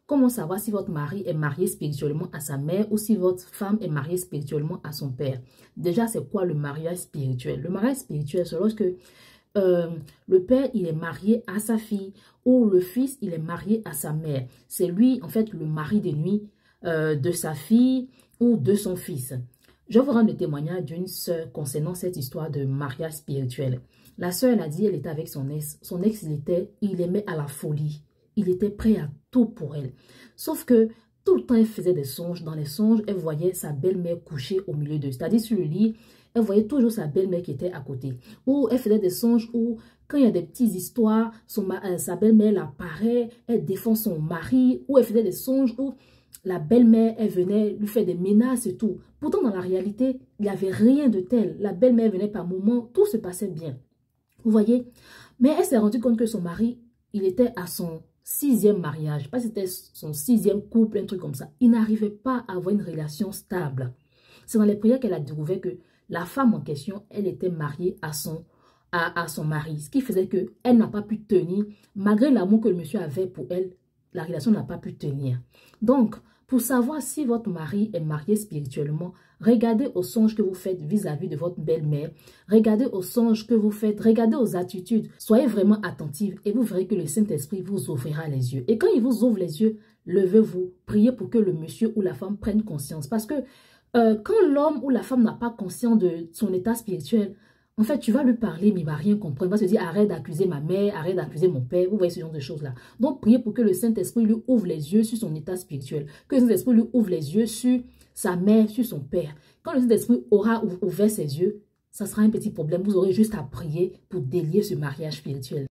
Comment savoir si votre mari est marié spirituellement à sa mère ou si votre femme est mariée spirituellement à son père? Déjà, c'est quoi le mariage spirituel? Le mariage spirituel, c'est lorsque le père, il est marié à sa fille ou le fils, il est marié à sa mère. C'est lui, en fait, le mari de nuit de sa fille ou de son fils. Je vais vous rendre le témoignage d'une sœur concernant cette histoire de mariage spirituel. La sœur, elle a dit, elle était avec son ex. Son ex, il aimait à la folie. Il était prêt à tout pour elle. Sauf que tout le temps, elle faisait des songes. Dans les songes, elle voyait sa belle-mère couchée au milieu d'eux. C'est-à-dire sur le lit, elle voyait toujours sa belle-mère qui était à côté. Ou elle faisait des songes où, quand il y a des petites histoires, sa belle-mère apparaît, elle défend son mari. Ou elle faisait des songes où la belle-mère, elle venait lui faire des menaces et tout. Pourtant, dans la réalité, il n'y avait rien de tel. La belle-mère venait par moments, tout se passait bien. Vous voyez? Mais elle s'est rendue compte que son mari, il était à son 6e mariage. Je ne sais pas si c'était son 6e couple, un truc comme ça. Il n'arrivait pas à avoir une relation stable. C'est dans les prières qu'elle a découvert que la femme en question, elle était mariée à son mari. Ce qui faisait qu'elle n'a pas pu tenir, malgré l'amour que le monsieur avait pour elle, la relation n'a pas pu tenir. Donc, pour savoir si votre mari est marié spirituellement, regardez aux songes que vous faites vis-à-vis de votre belle-mère. Regardez aux songes que vous faites. Regardez aux attitudes. Soyez vraiment attentifs et vous verrez que le Saint-Esprit vous ouvrira les yeux. Et quand il vous ouvre les yeux, levez-vous. Priez pour que le monsieur ou la femme prenne conscience. Parce que quand l'homme ou la femme n'a pas conscience de son état spirituel, en fait, tu vas lui parler, mais il ne va rien comprendre. Il va se dire, arrête d'accuser ma mère, arrête d'accuser mon père. Vous voyez ce genre de choses-là. Donc, priez pour que le Saint-Esprit lui ouvre les yeux sur son état spirituel. Que le Saint-Esprit lui ouvre les yeux sur sa mère, sur son père. Quand le Saint-Esprit aura ouvert ses yeux, ça sera un petit problème. Vous aurez juste à prier pour délier ce mariage spirituel.